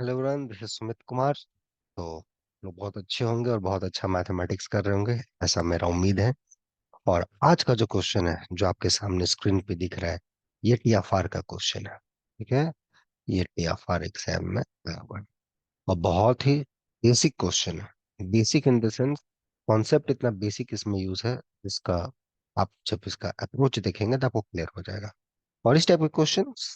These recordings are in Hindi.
Hello everyone, this is Sumit Kumar. तो लोग बहुत अच्छे होंगे और बहुत अच्छा मैथमेटिक्स कर रहे होंगे, ऐसा मेरा उम्मीद है। और आज का जो क्वेश्चन है जो आपके सामने स्क्रीन पे दिख रहा है, ये टीएफआर का क्वेश्चन है। ठीक है, ये टीएफआर एग्जाम में आया हुआ है और बहुत ही बेसिक क्वेश्चन है। Basic in the sense concept इतना बेसिक इसमें यूज है जिसका आप जब इसका अप्रोच देखेंगे तो आपको क्लियर हो जाएगा। और इस टाइप के क्वेश्चंस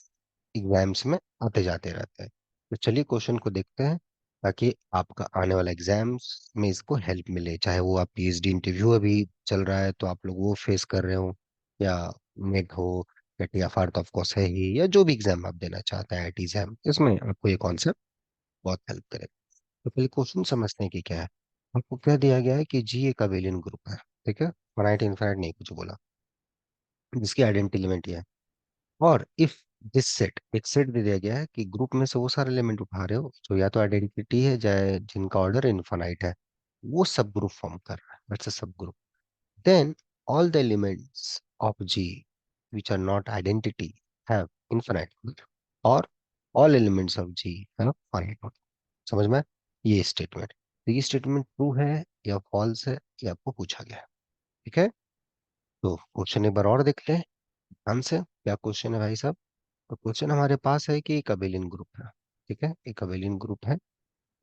एग्जाम्स में आते जाते रहते हैं। तो चलिए क्वेश्चन को देखते हैं ताकि आपका आने वाला एग्जाम्स में इसको हेल्प मिले, चाहे वो आप पीएचडी इंटरव्यू अभी चल रहा है तो आप लोग वो फेस कर रहे हो, या नेट हो, या टीएफआर तो ऑफकोर्स है ही, या जो भी एग्जाम आप देना चाहते हैं आईटी एग्जाम, इसमें आपको ये कॉन्सेप्ट बहुत हेल्प करेगा। तो पहले क्वेश्चन समझते हैं कि क्या है। आपको क्या दिया गया है कि जी एक अबेलियन ग्रुप है। ठीक है, फाइनाइट इनफाइनाइट नहीं कुछ बोला, जिसकी आइडेंटिटी एलिमेंट ये है। और इफ दिस सेट, एक सेट दे दिया गया है कि ग्रुप में से वो सारे एलिमेंट उठा रहे हो जो या तो आइडेंटिटी है चाहे जिनका ऑर्डर इनफाइनाइट है, वो सब ग्रुप फॉर्म कर रहा है, that's a subgroup. Then all the elements of G which are not identity have infinite order, और all elements of G have finite order. समझ में? ये स्टेटमेंट, तो ये स्टेटमेंट ट्रू है या फॉल्स है, ये आपको पूछा गया है। ठीक है, तो क्वेश्चन एक बार और देख लें ध्यान से, क्या क्वेश्चन है भाई साहब। तो क्वेश्चन हमारे पास है कि एक अबेलियन ग्रुप है। ठीक है, एक अबेलियन ग्रुप है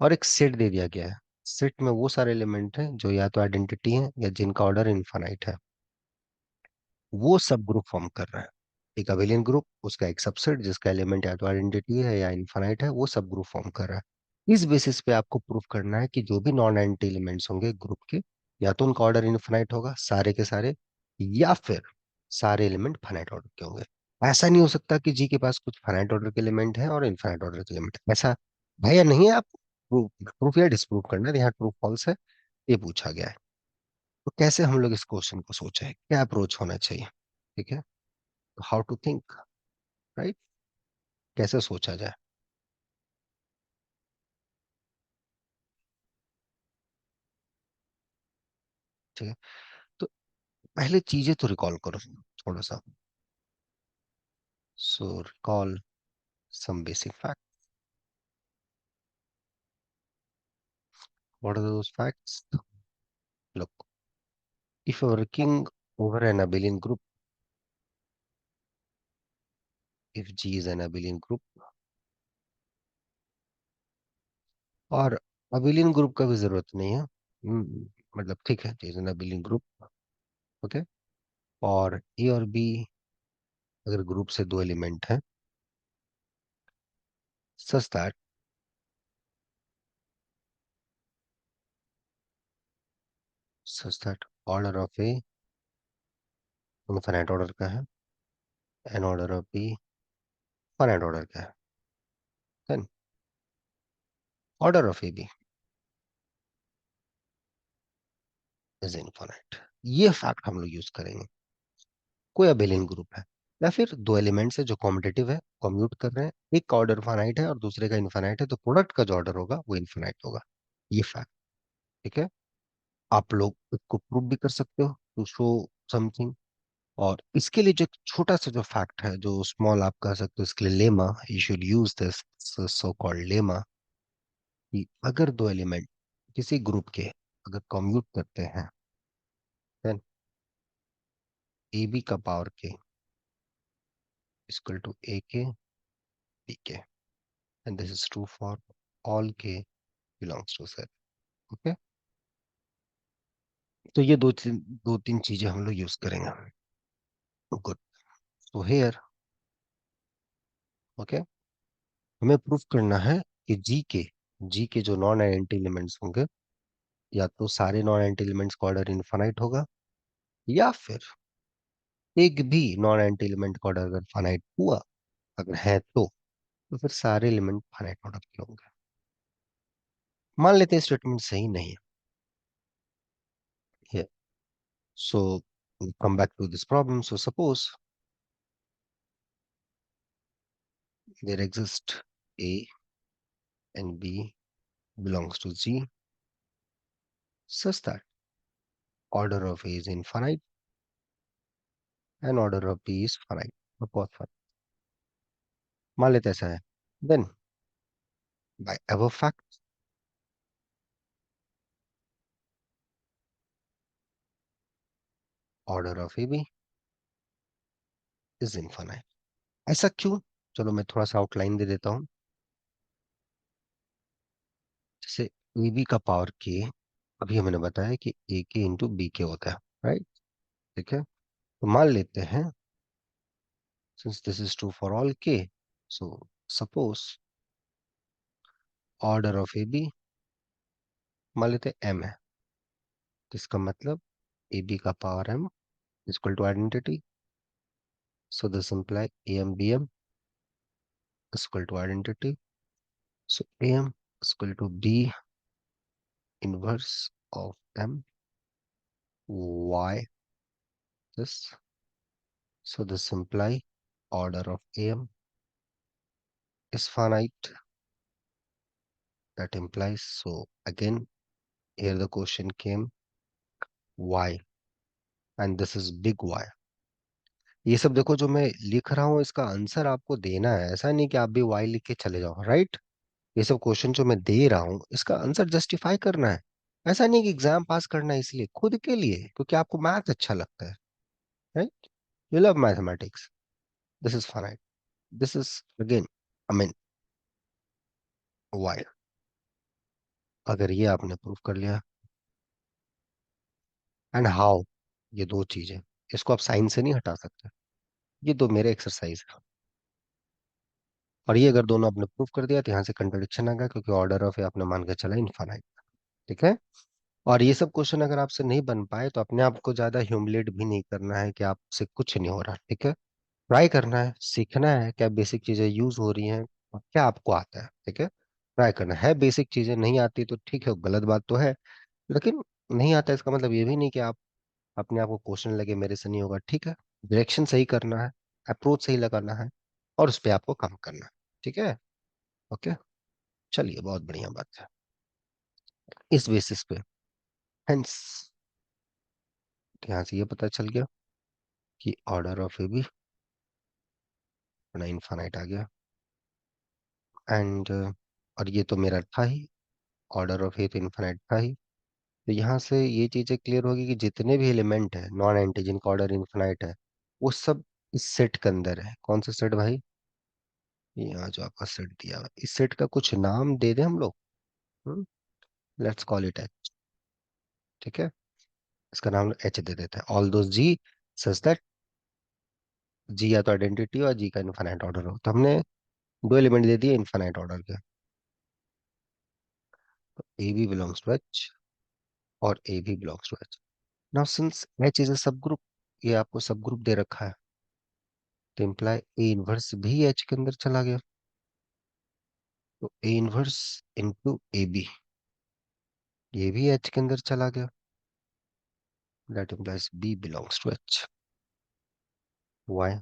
और एक सेट दे दिया गया है। सेट में वो सारे एलिमेंट हैं जो या तो आइडेंटिटी हैं या जिनका ऑर्डर इनफाइनाइट है, वो सब ग्रुप फॉर्म कर रहा है। एक अबेलियन ग्रुप, उसका एक सबसेट जिसका एलिमेंट या तो आइडेंटिटी है या इनफाइनाइट है, वो सब ग्रुप फॉर्म कर रहा है। इस बेसिस पे आपको प्रूफ करना है कि जो भी नॉन आइडेंटिटी एलिमेंट्स होंगे ग्रुप के, या तो उनका ऑर्डर इनफाइनाइट होगा सारे के सारे, या फिर सारे एलिमेंट फाइनाइट ऑर्डर के होंगे। ऐसा नहीं हो सकता कि जी के पास कुछ फाइनाइट ऑर्डर के एलिमेंट है और इनफाइनाइट ऑर्डर के एलिमेंट है, ऐसा भैया नहीं है। आप प्रूफ या डिस्प्रूव करना है, यहाँ ट्रू फॉल्स है, ये पूछा गया है। तो कैसे हम लोग इस क्वेश्चन को सोचे, क्या अप्रोच होना चाहिए? ठीक है, हाउ टू थिंक, राइट, कैसे सोचा जाए। ठीक है, तो पहले चीजें तो रिकॉल करो थोड़ा सा। So recall some basic fact. What are those facts? Look, if you are working over an abelian group, if G is an abelian group, और abelian ग्रुप का भी जरूरत नहीं है, मतलब ठीक है, G is an abelian group. Okay, और ए और बी अगर ग्रुप से दो एलिमेंट हैं, such that, order of A infinite order का है and order of B finite order का है, then order of A B is infinite. ये फैक्ट हम लोग यूज करेंगे। कोई अबेलियन ग्रुप है या फिर दो एलिमेंट्स है जो कॉम्पिटिटिव है, कम्यूट कर रहे हैं, एक का ऑर्डर फाइनाइट है और दूसरे का इनफाइनाइट है, तो प्रोडक्ट का जो ऑर्डर होगा वो इनफाइनाइट होगा। ये फैक्ट, ठीक है, आप लोग इसको प्रूव भी कर सकते हो टू शो समथिंग। और इसके लिए जो एक छोटा सा जो फैक्ट है, जो स्मॉल आप कह सकते हो, इसके लिए lemma, you should use this so called lemma, कि अगर दो एलिमेंट किसी ग्रुप के अगर कम्यूट करते हैं, देन ए बी का पावर के इक्वल टू ए के बी के, and this is true for all के बिलोंग्स टू सेट। ओके, तो ये दो तीन चीजें हम लोग यूज करेंगे। गुड, सो हियर, ओके, हमें प्रूफ करना है कि जी के जो नॉन आइडेंटिटी एलिमेंट्स होंगे, या तो सारे नॉन आइडेंटिटी एलिमेंट्स का ऑर्डर इनफाइनाइट होगा, या फिर एक भी नॉन आइडेंटिटी एलिमेंट का ऑर्डर अगर फाइनाइट हुआ, अगर है तो फिर सारे एलिमेंट फाइनाइट ऑर्डर के होंगे। मान लेते हैं स्टेटमेंट सही नहीं है, सो come back to this problem. So suppose there exists A and B belongs to G, such that order of A is infinite and order of B is finite, or both finite. मान लेते हैं ऐसा है, then by ever fact, order of A B is infinite. ऐसा क्यों? चलो मैं थोड़ा सा आउटलाइन दे देता हूँ। जैसे ए बी का पावर के, अभी हमने बताया कि ए के इंटू बी के होता है, राइट? ठीक है, तो मान लेते हैं, since this is true for all k, so suppose order of AB मान लेते हैं m है, तो इसका मतलब AB का power m is equal to identity, so this imply AM BM is equal to identity, so AM is equal to B inverse of m, y this, so this imply order of AM is finite, that implies, so again here the question came y, and this is big Y। ये सब देखो जो मैं लिख रहा हूँ इसका आंसर आपको देना है, ऐसा नहीं कि आप भी वाई लिख के चले जाओ, राइट? ये सब क्वेश्चन जो मैं दे रहा हूँ इसका आंसर जस्टिफाई करना है। ऐसा नहीं कि एग्जाम पास करना है, इसलिए खुद के लिए, क्योंकि आपको मैथ अच्छा लगता है, right? You love mathematics, this is finite, this is again, I mean why. अगर ये आपने प्रूव कर लिया, एंड हाउ, ये दो चीजें, इसको आप साइंस से नहीं हटा सकते, ये दो मेरे एक्सरसाइज है। और ये अगर दोनों आपने प्रूव कर दिया तो यहाँ से कंट्रडिक्शन आ गया, क्योंकि ऑर्डर ऑफ आपने मान के चला इनफाइनाइट। ठीक है, और ये सब क्वेश्चन अगर आपसे नहीं बन पाए तो अपने आप को ज्यादा ह्यूमिलेट भी नहीं करना है कि आपसे कुछ नहीं हो रहा। ठीक है, ट्राई करना है, सीखना है क्या बेसिक चीजें यूज हो रही हैं और क्या आपको आता है। ठीक है, ट्राई करना है, बेसिक चीजें नहीं आती तो ठीक है, गलत बात तो है, लेकिन नहीं आता इसका मतलब ये भी नहीं कि आप अपने आप को क्वेश्चन लगे मेरे से नहीं होगा। ठीक है, डायरेक्शन सही करना है, अप्रोच सही लगाना है, और उस पर आपको काम करना है। ठीक है, ओके, चलिए, बहुत बढ़िया बात है। इस बेसिस पे हेंस यहाँ से ये पता चल गया कि ऑर्डर ऑफ ए बी अपना इनफाइनाइट आ गया, एंड और ये तो मेरा था ही, ऑर्डर ऑफ ए तो इनफाइनाइट था ही। तो यहाँ से ये चीजें क्लियर होगी कि जितने भी एलिमेंट है नॉन एंटी जिनका ऑर्डर इनफाइनाइट है, वो सब इस सेट के अंदर है। कौन सा सेट भाई? यहाँ जो आपका सेट दिया हुआ है, इस सेट का कुछ नाम दे दें हम लोग। Let's call it H. ठीक है, इसका नाम एच दे देते हैं, all those ji such that जी या तो आइडेंटिटी और जी का इनफाइनाइट ऑर्डर हो। तो हमने दो एलिमेंट दे दिए इनफाइनाइट ऑर्डर के, A B belongs to H और A B belongs to H. Now since H is a subgroup, ये आपको सब ग्रुप दे रखा है, तो इम्प्लाई ए इनवर्स भी एच के अंदर चला गया, तो A inverse into A B, ये भी एच के अंदर चला गया, that implies B belongs to H. Why?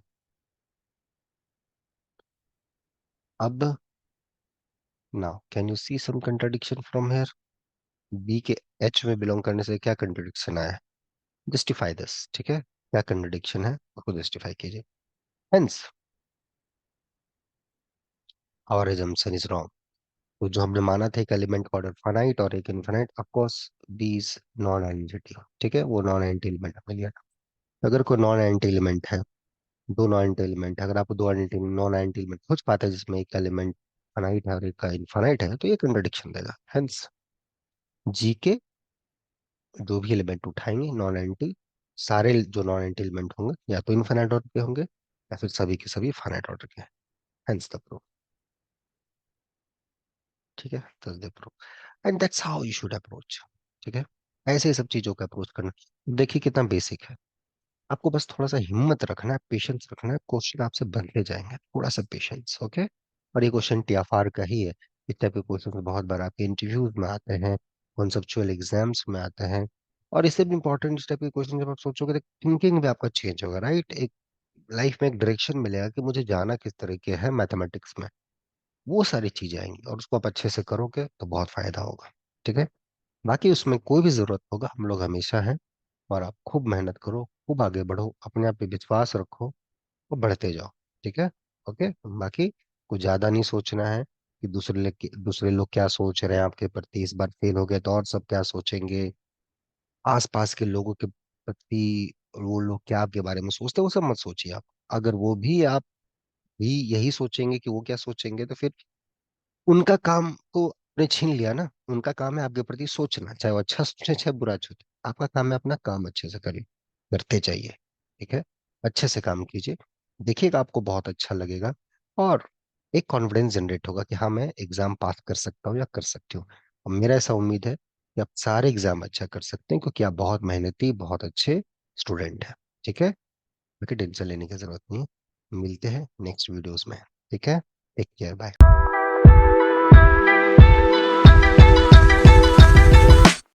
अब now can you see some contradiction from here? B के एच में बिलोंग करने से क्या कंट्राडिक्शन आया? Justify this. ठीक है, क्या कंट्राडिक्शन है उसको जस्टिफाई कीजिए। Hence our assumption is wrong. तो जो हमने माना था एक एलिमेंट का ऑर्डर फाइनाइट और एक infinite, of course B is non identity. ठीक है, वो नॉन आइडेंटिटी एलिमेंट हमने लिया था। अगर कोई नॉन आइडेंटिटी एलिमेंट है, दो नॉन आइडेंटिटी एलिमेंट है, अगर आपको दो आइडेंटिटी नॉन आइडेंटिटी एलिमेंट खोज पाते हैं जिसमें एक एलिमेंट फाइनाइट है और एक का इनफाइनाइट है, तो ये कंट्रडिक्शन देगा। हेंस जी के जो भी एलिमेंट उठाएंगे नॉन आइडेंटिटी, सारे जो नॉन आइडेंटिटी एलिमेंट होंगे या तो इनफाइनाइट ऑर्डर के होंगे या फिर सभी के सभी फाइनाइट ऑर्डर के। Hence the proof. ठीक है, thus the proof, and that's how you should approach. ठीक है, ऐसे ही सब चीजों का अप्रोच करना। देखिए कितना बेसिक है, आपको बस थोड़ा सा हिम्मत रखना है, पेशेंस रखना है, क्वेश्चन आपसे बनते जाएंगे, थोड़ा सा पेशेंस, ओके? और ये क्वेश्चन टीएफआर का ही है। इस टाइप के क्वेश्चन बहुत बार आपके इंटरव्यूज में आते हैं, कॉन्सेप्चुअल एग्जाम्स में आते हैं। और इससे भी इंपॉर्टेंट, इस टाइप के क्वेश्चन जब आप सोचोगे तो थिंकिंग भी आपका चेंज होगा, राइट? एक लाइफ में एक डायरेक्शन मिलेगा कि मुझे जाना किस तरीके है मैथमेटिक्स में, वो सारी चीजें आएंगी, और उसको आप अच्छे से करोगे तो बहुत फायदा होगा। ठीक है, बाकी उसमें कोई भी जरूरत होगा हम लोग हमेशा हैं। और आप खूब मेहनत करो, खूब आगे बढ़ो, अपने आप पे विश्वास रखो और बढ़ते जाओ। ठीक है, ओके? बाकी कुछ ज्यादा नहीं सोचना है, कि दूसरे लोग क्या सोच रहे हैं आपके प्रति, इस बार फेल हो गए तो और सब क्या सोचेंगे, आसपास के लोगों के प्रति वो लोग क्या आपके बारे में सोचते हैं, वो सब मत सोचिए आप। अगर वो भी आप भी यही सोचेंगे कि वो क्या सोचेंगे, तो फिर उनका काम को आपने छीन लिया ना। उनका काम है आपके प्रति सोचना, चाहे वो अच्छा सोचे चाहे बुरा सोचे। आपका काम है अपना काम अच्छे से करिए, करते जाइए। ठीक है, अच्छे से काम कीजिए, देखिएगा आपको बहुत अच्छा लगेगा। और एक कॉन्फिडेंस जनरेट होगा कि हाँ मैं एग्जाम पास कर सकता हूँ या कर सकती हूँ। और मेरा ऐसा उम्मीद है कि आप सारे एग्जाम अच्छा कर सकते हैं, क्योंकि आप बहुत मेहनती बहुत अच्छे स्टूडेंट हैं। ठीक है, बाकी टेंशन लेने की जरूरत नहीं है। मिलते हैं नेक्स्ट वीडियोस में। ठीक है, टेक केयर, बाय।